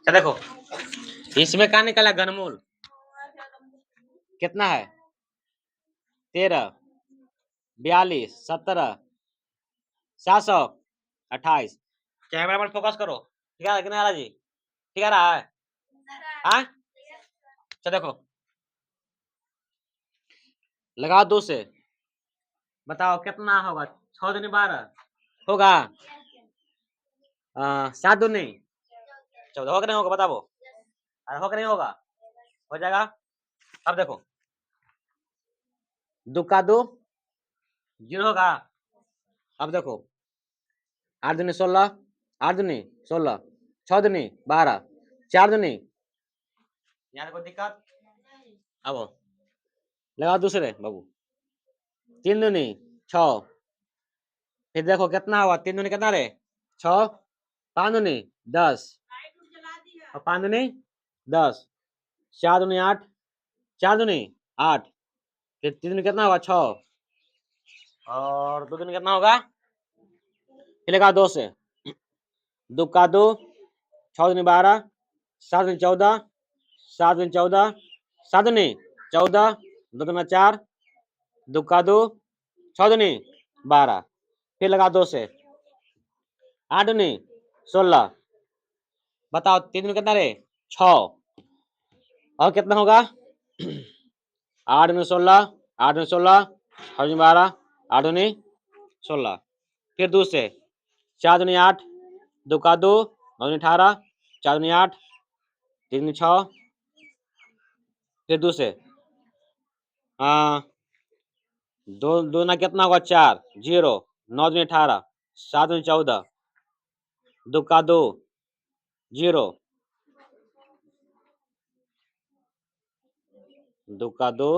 अच्छा देखो, इसमें क्या निकला घनमूल कितना है? 13, 42, 17, 728। कैमरा पर फोकस करो, ठीक है कि नहीं आ रहा जी? ठीक आ रहा है? हाँ, अच्छा देखो, लगा 2 से, बताओ कितना होगा? 6 दूनी 12 होगा। 7 दूनी 14 होगा नहीं होगा बताओ? अरे होगा नहीं होगा? हो जाएगा। अब देखो, 2 का 2 0 होगा। अब देखो, 8 दूनी 16, 8 दूनी 16, 6 दूनी 12, 4 दूनी, यहाँ कोई दिक्कत? अब लगा दूसरे बाबू, 3 दूनी 6, फिर देखो कितना हुआ? 3 दूनी कितना रे? 6, 5 दूनी 10, और 5 दूनी 10, 4 दूनी 8, 4 दूनी 8, फिर 3 दूनी कितना होगा? 6, और 2 दूनी कितना होगा? फिर लगा 2 से, 2 का 2, 6 दूनी 12, 7 दूनी 14, 7 दूनी 14, 7 दूनी 14, 2 दूना 4, 2 का 2, 6 दूनी 12, फिर लगा 2 से, 8 दूनी 16, बताओ 3 दूनी कितना रे? 6, और कितना होगा? 8 दूनी 16, 8 दूनी 16, 6 दूनी 12, 8 दूनी 16, फिर 2 से, 4 दूनी 8, 2 का 2, 9 दूनी 18, 4 दूनी 8, 3 दूनी 6, फिर 2 से, दो ना कितना होगा? 4, 0, 9 दूनी 18, 7 दूनी 14, 2 का 2, 0, 2 का 2,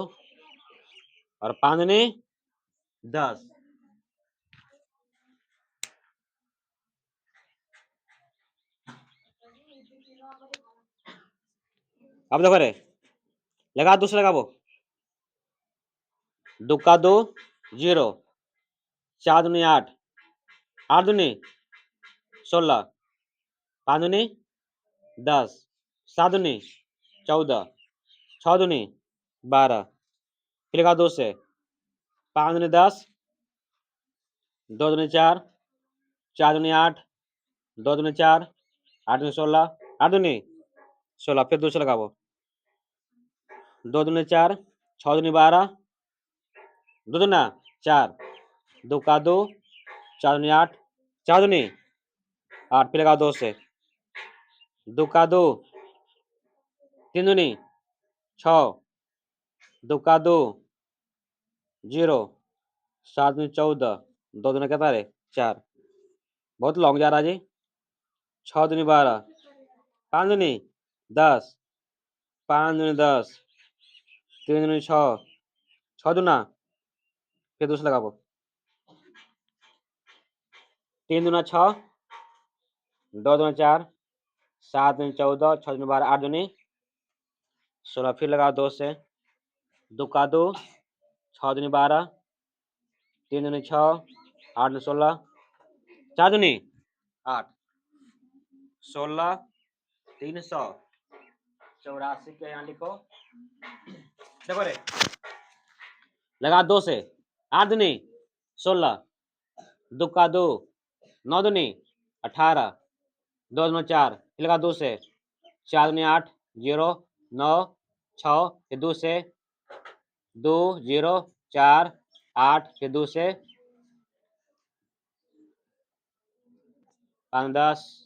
और 5 दूनी 10। अब देखो रे, लगा दूसरा लगा वो, 2 का 2, 0, 4 दूनी 8, 8 दूनी 16, 5 दूनी 10, 7 दूनी 14, 6 दूनी 12, फिर लगा 2 से, 5 दूनी 10, 2 दूनी 4, 4 दूनी 8, 2 दूनी 4, 8 दूनी 16, 8 दूनी 16, फिर दूसरा लगा वो, 2 दूनी 4, 6 दूनी 12, 2 दूना 4, 2 का 2, 4 दूनी 8, 4 दूनी 8, फिर लगा 2 से, 2 का 2, 3 दूनी 6, 2 का 2, 0, 7 दूनी 14, 2 दूना कितना रे? 4, बहुत लॉन्ग जा रहा जी। 6 दूनी 12, 5 दूनी 10, 5 दूनी 10, 3 दूनी 6, 6 दूना, फिर दूसरा लगाओ, 3 दूना 6, 2 दूना 4, 7 दूनी 14, 6 दूनी 12, 8 दूनी 16, फिर लगाओ 2 से, 2 का 2, 6 दूनी 12, 3 दूनी 6, 8 दूनी 16, 4 दूनी 8, 16, 384 के यहाँ लिखो। देखो रे, लगा 2 से, 8 दूनी 16, 2 का 2, 9 दूनी 18, 2 दूना 4, फिर लगा 2 से, 4 दूनी 8, 0, 9, 6, फिर 2 से, 2, 0, 4, 8, फिर 2 से, 5, 10,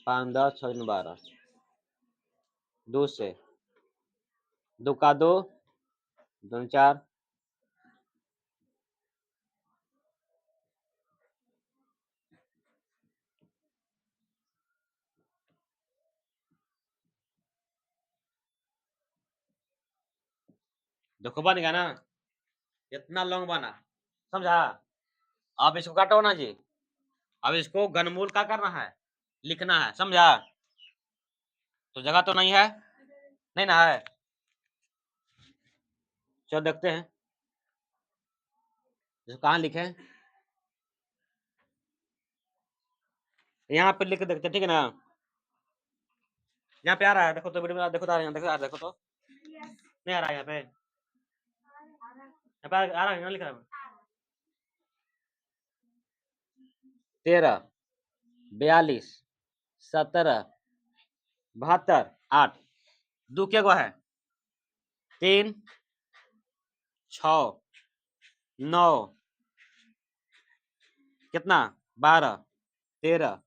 5, 10, 6 दूनी 12, 2 से, 2 का 2, 2 दूनी 4, देखो बनेगा ना, इतना लॉन्ग बना, समझा? अब इसको काटो ना जी, अब इसको घनमूल का करना है, लिखना है, समझा? तो जगह तो नहीं है, नहीं ना है, चलो देखते हैं इसको कहाँ लिखे। यहाँ पे लिख के देखते, ठीक है ना। यहाँ पे आ रहा है, देखो तो वीडियो में, देखो तो आ रहा है, देखो देखो तो नहीं आ रहा है। यहाँ पे आ रहा है, यहाँ लिख रहा है 13, 42, 17, 72, 8। दो क्या गो है? 3, 6, 9, कितना? 12, 13,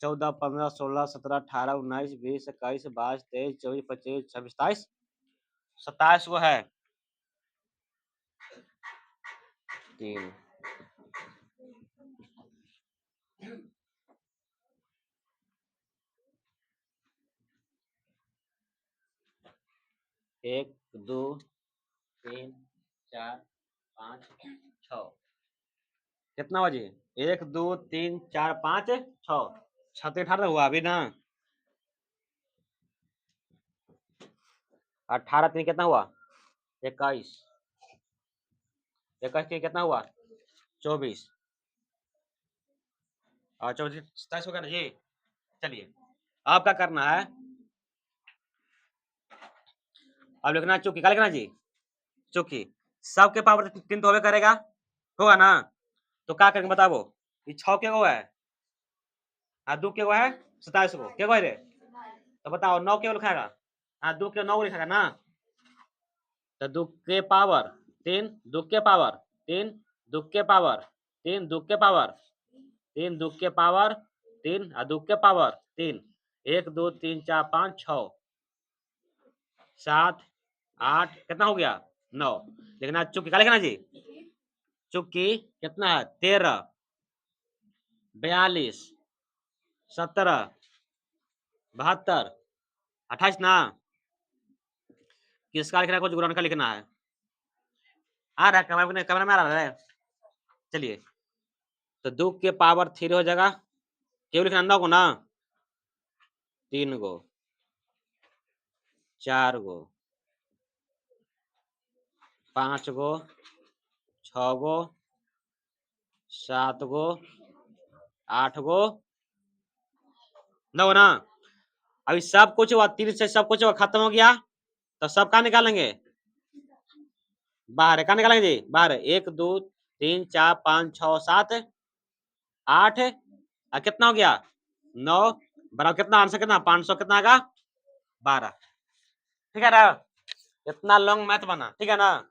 14, 15, 16, 17, 18, 19, 20, 21, 22, 23, 24, 25, 26, 27, 27 वो है। 3, 1, 2, 3, 4, 5, 6। कितना बजे? 1, 2, 3, 4, 5, 6। 6 18 हुआ अभी ना। 18 3 कितना हुआ? 21। 21 3 कितना हुआ? 24। और 24 27 होगा ना जी। चलिए अब क्या करना है? अब लिखना चुकी, क्या लिखना जी? चुकी। सबके पावर 3 तो होवे करेगा, होगा ना। तो क्या करेंगे बताओ? ये 6 के गो है, हाँ 2 के गो है 27 गो के गो है रे। तो बताओ 9 के गो लिखाएगा, हाँ 2 के 9 लिखाएगा ना। तो 2 के पावर 3, 2 के पावर 3, 2 के पावर 3, 2 के पावर 3, 2 के पावर 3 और 2 के पावर 3। 1 2 3 4 5 6 7 8 कितना हो गया? 9। लिखना चुकी, क्या लिखना जी? चुकी कितना है? 13, 42, 17, 72, 28 ना। किसका लिखना है? कुछ गुरान का लिखना है। आ रहा है कैमरा, कैमरा में आ रहा है। चलिए तो 2 के पावर 3 हो जाएगा, क्यों लिखना? 9 को ना। 3 गो, 4 गो, 5 गो, 6 गो, 7 गो, 8 गो, 9 ना। अभी सब कुछ हुआ, 3 से सब कुछ हुआ, खत्म हो गया। तो सब कहाँ निकालेंगे? बाहर है, कहाँ निकालेंगे जी? बाहर। 1 2 3 4 5 6 7 8 और कितना हो गया? 9 बराबर कितना? आंसर कितना? 500 कितना आएगा? 12। ठीक है ना। इतना लॉन्ग मैथ बना, ठीक है ना।